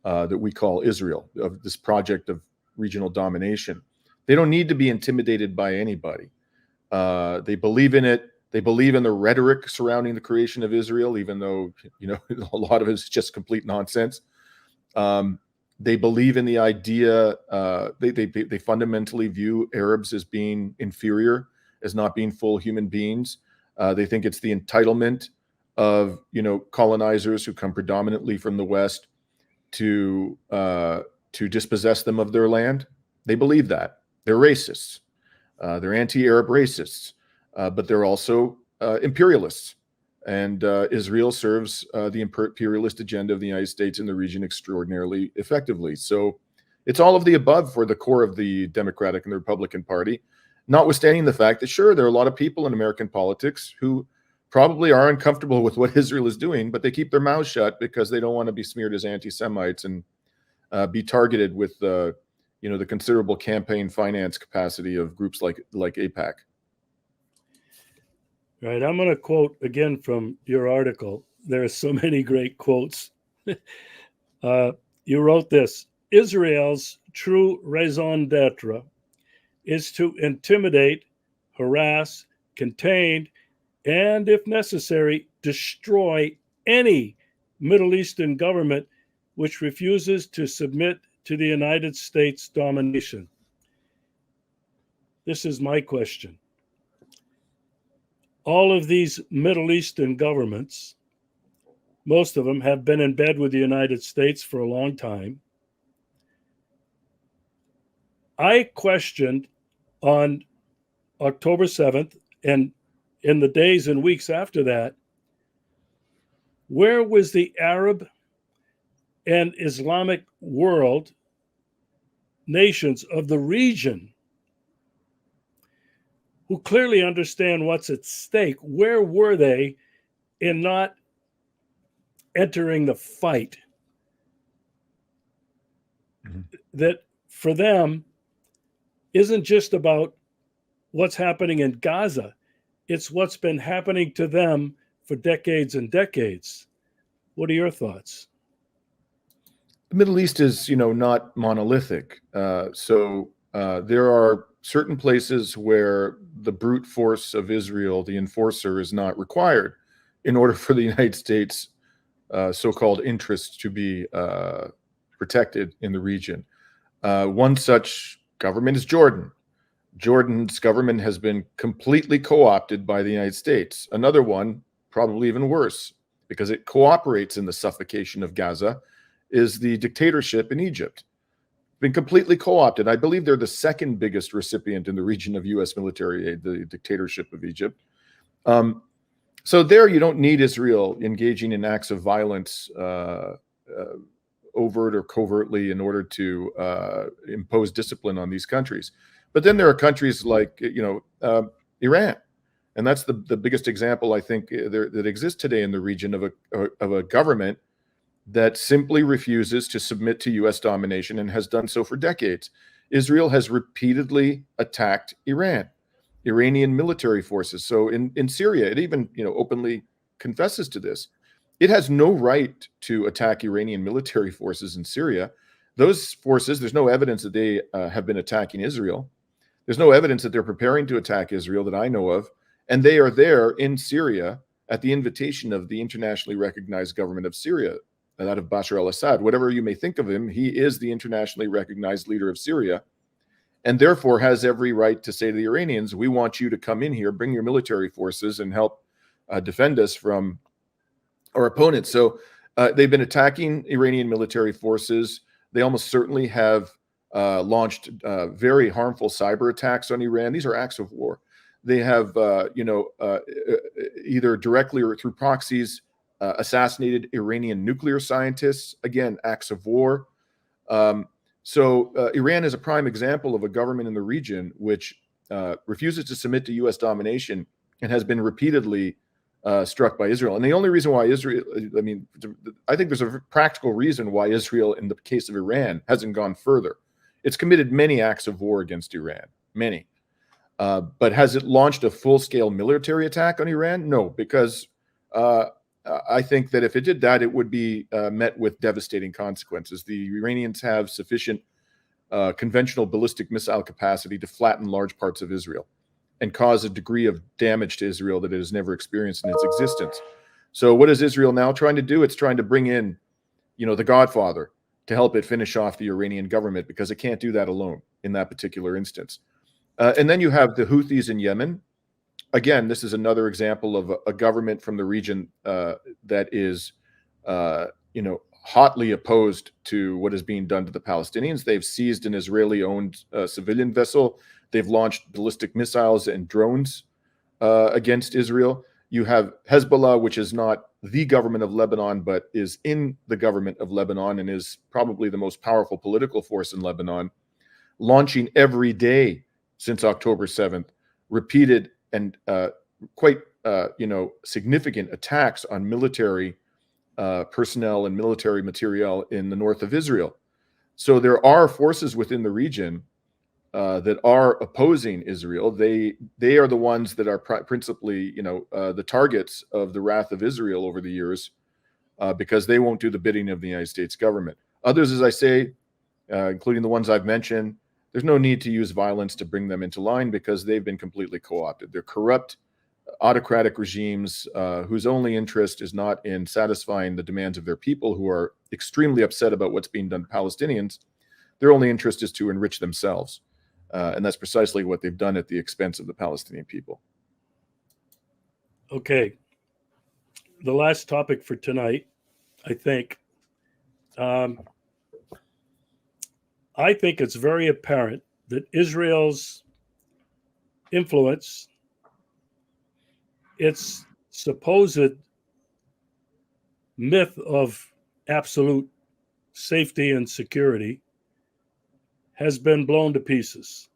Speaker 2: that we call Israel, of this project of regional domination. They don't need to be intimidated by anybody. They believe in it. They believe in the rhetoric surrounding the creation of Israel, even though, a lot of it is just complete nonsense. They believe in the idea. They fundamentally view Arabs as being inferior, as not being full human beings. They think it's the entitlement of, colonizers who come predominantly from the West to dispossess them of their land. They believe that. They're racists. They're anti-Arab racists. But they're also imperialists. And Israel serves the imperialist agenda of the United States in the region extraordinarily effectively. So it's all of the above for the core of the Democratic and the Republican Party, notwithstanding the fact that, sure, there are a lot of people in American politics who probably are uncomfortable with what Israel is doing, but they keep their mouths shut because they don't want to be smeared as anti-Semites and be targeted with the considerable campaign finance capacity of groups like AIPAC.
Speaker 1: Right. I'm going to quote again from your article. There are so many great quotes. You wrote this: Israel's true raison d'etre is to intimidate, harass, contain, and, if necessary, destroy any Middle Eastern government which refuses to submit to the United States domination. This is my question. All of these Middle Eastern governments, most of them have been in bed with the United States for a long time. I questioned on October 7th and in the days and weeks after that, where was the Arab and Islamic world, nations of the region, who clearly understand what's at stake? Where were they in not entering the fight? Mm-hmm. That for them isn't just about what's happening in Gaza. It's what's been happening to them for decades and decades. What are your thoughts?
Speaker 2: The Middle East is, not monolithic. So there are certain places where the brute force of Israel, the enforcer, is not required in order for the United States so-called interests to be protected in the region. One such government is Jordan. Jordan's government has been completely co-opted by the United States. Another one, probably even worse, because it cooperates in the suffocation of Gaza, is the dictatorship in Egypt. Been completely co-opted. I believe they're the second biggest recipient in the region of U.S. military aid, the dictatorship of Egypt. So there you don't need Israel engaging in acts of violence, overt or covertly, in order to impose discipline on these countries. But then there are countries like, Iran. And that's the biggest example, I think, that exists today in the region of a government that simply refuses to submit to U.S. domination and has done so for decades. Israel has repeatedly attacked Iranian military forces. So in Syria, it even openly confesses to this. It has no right to attack Iranian military forces in Syria. Those forces, there's no evidence that they have been attacking Israel. There's no evidence that they're preparing to attack Israel that I know of. And they are there in Syria at the invitation of the internationally recognized government of Syria, that of Bashar al-Assad. Whatever you may think of him, he is the internationally recognized leader of Syria, and therefore has every right to say to the Iranians, we want you to come in here, bring your military forces, and help defend us from our opponents. So they've been attacking Iranian military forces. They almost certainly have launched very harmful cyber attacks on Iran. These are acts of war. They have, either directly or through proxies, assassinated Iranian nuclear scientists. Again, acts of war. So Iran is a prime example of a government in the region which refuses to submit to U.S. domination and has been repeatedly struck by Israel. And the only reason why Israel, I think there's a practical reason why Israel, in the case of Iran, hasn't gone further. It's committed many acts of war against Iran, many. But has it launched a full-scale military attack on Iran? No, because I think that if it did that, it would be met with devastating consequences. The Iranians have sufficient conventional ballistic missile capacity to flatten large parts of Israel and cause a degree of damage to Israel that it has never experienced in its existence. So what is Israel now trying to do? It's trying to bring in, the Godfather to help it finish off the Iranian government, because it can't do that alone in that particular instance. And then you have the Houthis in Yemen. Again, this is another example of a government from the region that is, hotly opposed to what is being done to the Palestinians. They've seized an Israeli-owned civilian vessel. They've launched ballistic missiles and drones against Israel. You have Hezbollah, which is not the government of Lebanon, but is in the government of Lebanon and is probably the most powerful political force in Lebanon, launching every day since October 7th, repeated and quite significant attacks on military personnel and military materiel in the north of Israel. So there are forces within the region that are opposing Israel. They are the ones that are principally, the targets of the wrath of Israel over the years, because they won't do the bidding of the United States government. Others, as I say, including the ones I've mentioned, there's no need to use violence to bring them into line, because they've been completely co-opted. They're corrupt, autocratic regimes whose only interest is not in satisfying the demands of their people, who are extremely upset about what's being done to Palestinians. Their only interest is to enrich themselves. And that's precisely what they've done at the expense of the Palestinian people.
Speaker 1: Okay. The last topic for tonight, I think. I think it's very apparent that Israel's influence, its supposed myth of absolute safety and security, has been blown to pieces.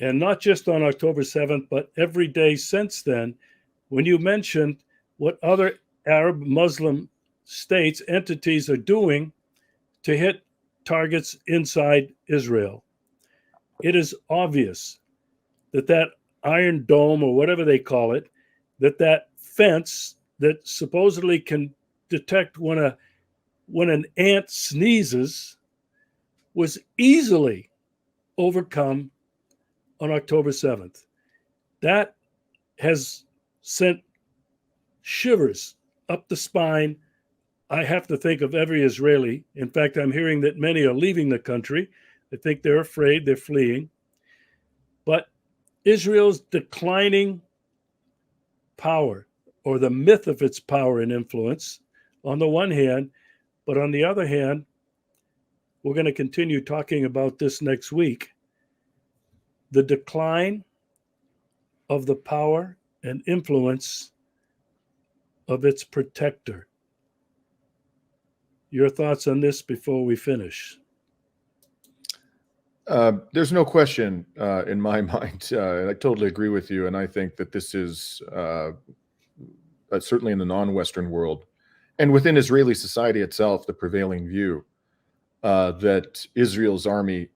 Speaker 1: And not just on October 7th, but every day since then, when you mentioned what other Arab Muslim states, entities are doing to hit targets inside Israel. It is obvious that Iron Dome, or whatever they call it, that fence that supposedly can detect when an ant sneezes, was easily overcome on October 7th. That has sent shivers up the spine, I have to think, of every Israeli. In fact, I'm hearing that many are leaving the country. They think they're afraid, they're fleeing. But Israel's declining power, or the myth of its power and influence, on the one hand, but on the other hand, we're going to continue talking about this next week, the decline of the power and influence of its protector. Your thoughts on this before we finish?
Speaker 2: There's no question in my mind. I totally agree with you. And I think that this is certainly in the non-Western world and within Israeli society itself, the prevailing view that Israel's army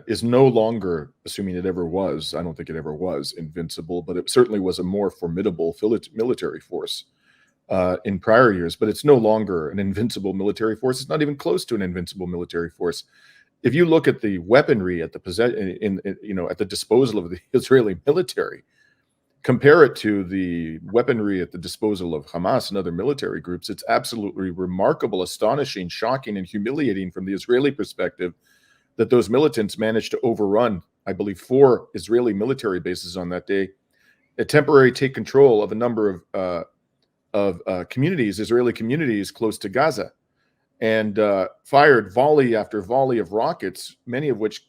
Speaker 2: is no longer, assuming it ever was, I don't think it ever was invincible, but it certainly was a more formidable military force in prior years. But it's no longer an invincible military force. It's not even close to an invincible military force. If you look at the weaponry at the at the disposal of the Israeli military, compare it to the weaponry at the disposal of Hamas and other military groups, it's absolutely remarkable, astonishing, shocking, and humiliating from the Israeli perspective that those militants managed to overrun, I believe, 4 Israeli military bases on that day, temporarily take control of a number of communities, Israeli communities close to Gaza, and fired volley after volley of rockets, many of which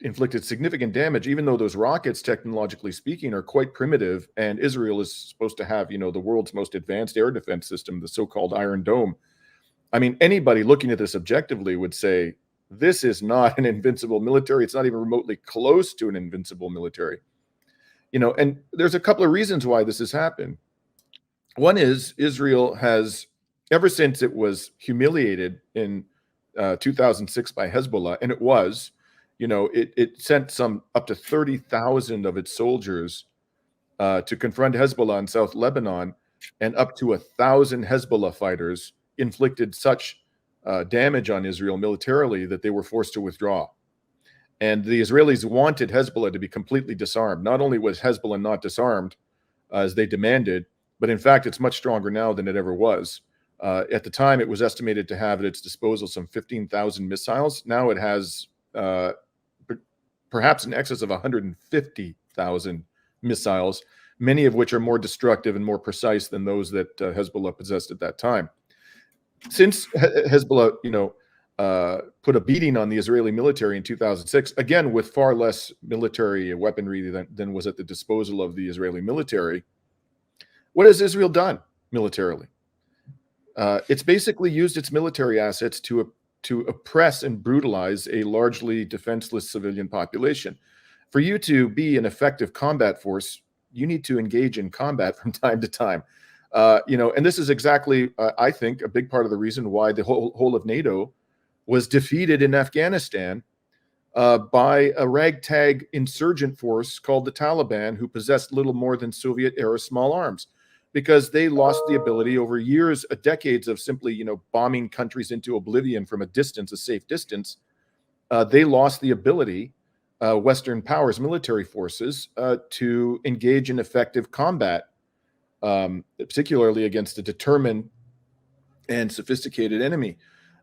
Speaker 2: inflicted significant damage, even though those rockets, technologically speaking, are quite primitive. And Israel is supposed to have, the world's most advanced air defense system, the so-called Iron Dome. I mean, anybody looking at this objectively would say, this is not an invincible military. It's not even remotely close to an invincible military. And there's a couple of reasons why this has happened. One is Israel has, ever since it was humiliated in 2006 by Hezbollah, and it was, it sent up to 30,000 of its soldiers to confront Hezbollah in South Lebanon, and up to 1,000 Hezbollah fighters inflicted such damage on Israel militarily that they were forced to withdraw. And the Israelis wanted Hezbollah to be completely disarmed. Not only was Hezbollah not disarmed as they demanded, but in fact, it's much stronger now than it ever was. At the time, it was estimated to have at its disposal some 15,000 missiles. Now it has perhaps in excess of 150,000 missiles, many of which are more destructive and more precise than those that Hezbollah possessed at that time. Since Hezbollah, put a beating on the Israeli military in 2006, again with far less military weaponry than was at the disposal of the Israeli military, what has Israel done militarily? It's basically used its military assets to oppress and brutalize a largely defenseless civilian population. For you to be an effective combat force, you need to engage in combat from time to time. And this is exactly, I think, a big part of the reason why the whole of NATO was defeated in Afghanistan by a ragtag insurgent force called the Taliban, who possessed little more than Soviet-era small arms, because they lost the ability over years, decades of simply, bombing countries into oblivion from a distance, a safe distance. They lost the ability, Western powers, military forces, to engage in effective combat, particularly against a determined and sophisticated enemy.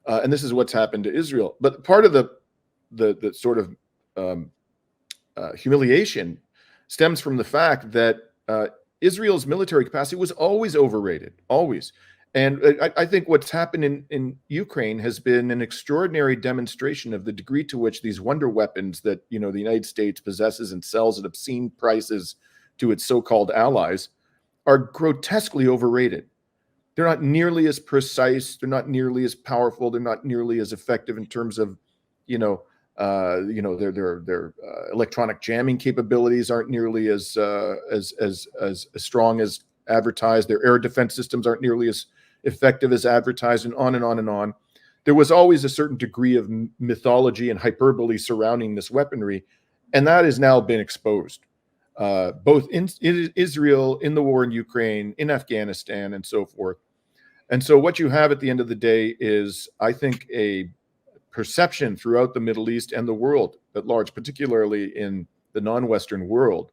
Speaker 2: And this is what's happened to Israel. But part of the sort of humiliation stems from the fact that Israel's military capacity was always overrated, always. And I think what's happened in Ukraine has been an extraordinary demonstration of the degree to which these wonder weapons that, the United States possesses and sells at obscene prices to its so-called allies are grotesquely overrated. They're not nearly as precise. They're not nearly as powerful. They're not nearly as effective in terms of, their electronic jamming capabilities aren't nearly as strong as advertised. Their air defense systems aren't nearly as effective as advertised, and on and on and on. There was always a certain degree of mythology and hyperbole surrounding this weaponry, and that has now been exposed, both in Israel, in the war in Ukraine, in Afghanistan, and so forth. And so what you have at the end of the day is, I think, a perception throughout the Middle East and the world at large, particularly in the non-Western world,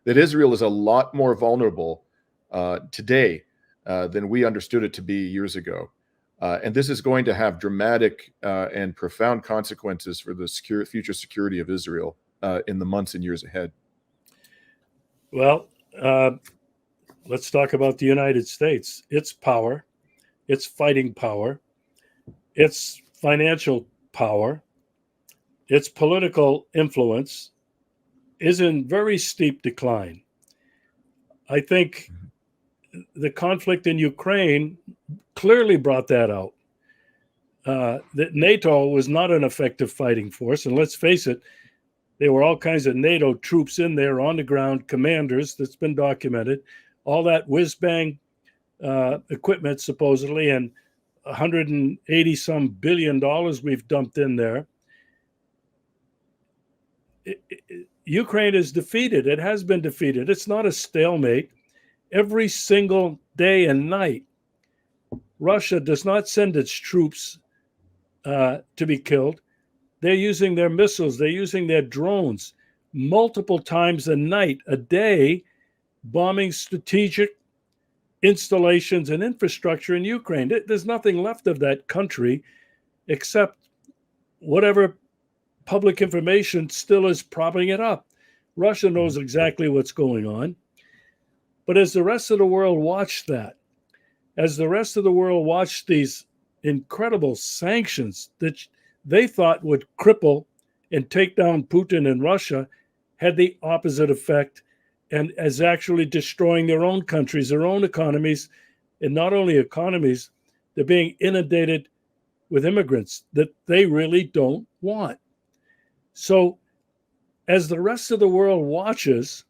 Speaker 2: that Israel is a lot more vulnerable today than we understood it to be years ago. And this is going to have dramatic and profound consequences for the future security of Israel in the months and years ahead?
Speaker 1: Well, let's talk about the United States. Its power, its fighting power, its financial power, its political influence is in very steep decline. I think the conflict in Ukraine clearly brought that out. That NATO was not an effective fighting force. And let's face it, there were all kinds of NATO troops in there, on the ground, commanders, that's been documented. All that whiz-bang equipment, supposedly, and 180 some billion dollars we've dumped in there. Ukraine is defeated. It has been defeated. It's not a stalemate. Every single day and night, Russia does not send its troops to be killed. They're using their missiles. They're using their drones multiple times a night, a day, bombing strategic installations and infrastructure in Ukraine. There's nothing left of that country except whatever public information still is propping it up. Russia knows exactly what's going on. But as the rest of the world watched that, as the rest of the world watched these incredible sanctions that they thought would cripple and take down Putin and Russia, had the opposite effect and is actually destroying their own countries, their own economies, and not only economies, they're being inundated with immigrants that they really don't want. So as the rest of the world watches,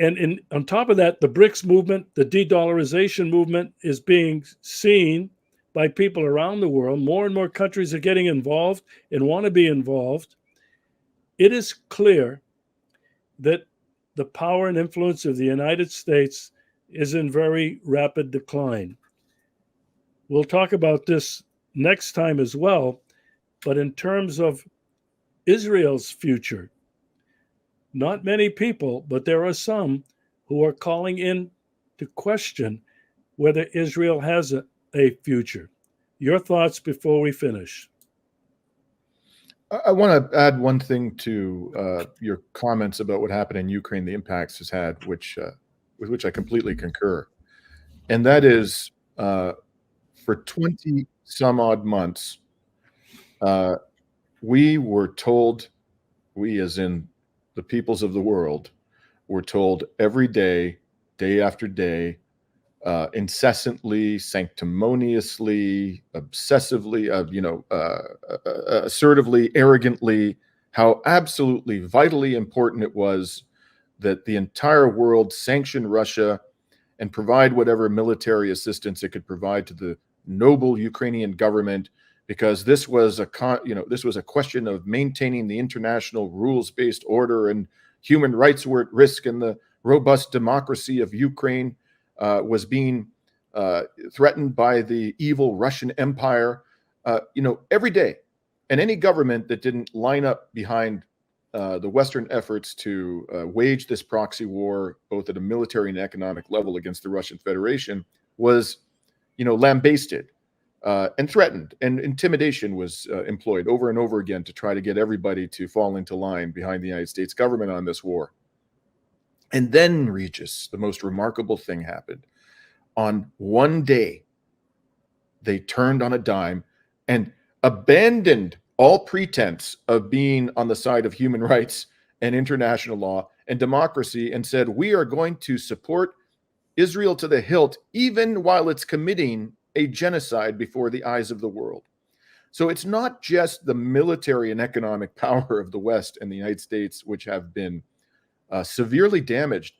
Speaker 1: and on top of that, the BRICS movement, the de-dollarization movement is being seen by people around the world. More and more countries are getting involved and want to be involved. It is clear that the power and influence of the United States is in very rapid decline. We'll talk about this next time as well, but in terms of Israel's future, not many people, but there are some who are calling in to question whether Israel has a future. Your thoughts before we finish?
Speaker 2: I want to add one thing to your comments about what happened in Ukraine, the impacts it's had, with which I completely concur. And that is, for 20 some odd months, we were told, we as in the peoples of the world, were told every day, day after day, incessantly, sanctimoniously, obsessively, assertively, arrogantly, how absolutely vitally important it was that the entire world sanction Russia and provide whatever military assistance it could provide to the noble Ukrainian government, because this was a question of maintaining the international rules-based order, and human rights were at risk, and the robust democracy of Ukraine was being threatened by the evil Russian Empire, every day. And any government that didn't line up behind the Western efforts to wage this proxy war, both at a military and economic level against the Russian Federation, was, lambasted and threatened. And intimidation was employed over and over again to try to get everybody to fall into line behind the United States government on this war. And then, Regis, the most remarkable thing happened. On one day, they turned on a dime and abandoned all pretense of being on the side of human rights and international law and democracy, and said, we are going to support Israel to the hilt, even while it's committing a genocide before the eyes of the world. So it's not just the military and economic power of the West and the United States which have been severely damaged.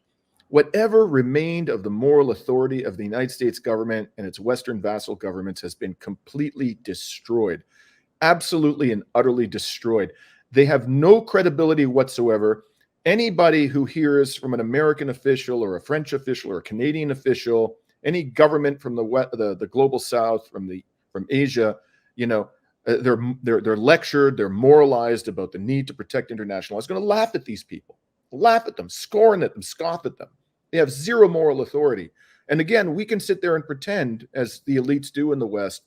Speaker 2: Whatever remained of the moral authority of the United States government and its Western vassal governments has been completely destroyed, absolutely and utterly destroyed. They have no credibility whatsoever. Anybody who hears from an American official or a French official or a Canadian official, any government from the global South, from Asia, they're lectured, they're moralized about the need to protect international law. It's going to laugh at these people. Laugh at them, scorn at them, scoff at them. They have zero moral authority. And again, we can sit there and pretend, as the elites do in the West,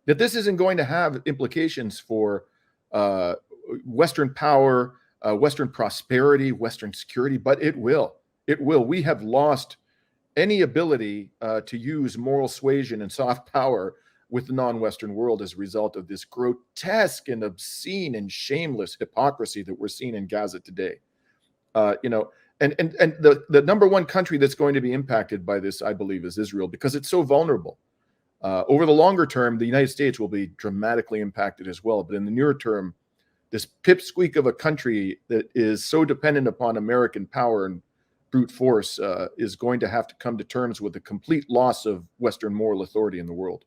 Speaker 2: that this isn't going to have implications for Western power, Western prosperity, Western security, but it will. It will. We have lost any ability to use moral suasion and soft power with the non-Western world as a result of this grotesque and obscene and shameless hypocrisy that we're seeing in Gaza today. You know, and the number one country that's going to be impacted by this, I believe, is Israel, because it's so vulnerable. Over the longer term, the United States will be dramatically impacted as well. But in the near term, this pipsqueak of a country that is so dependent upon American power and brute force is going to have to come to terms with the complete loss of Western moral authority in the world.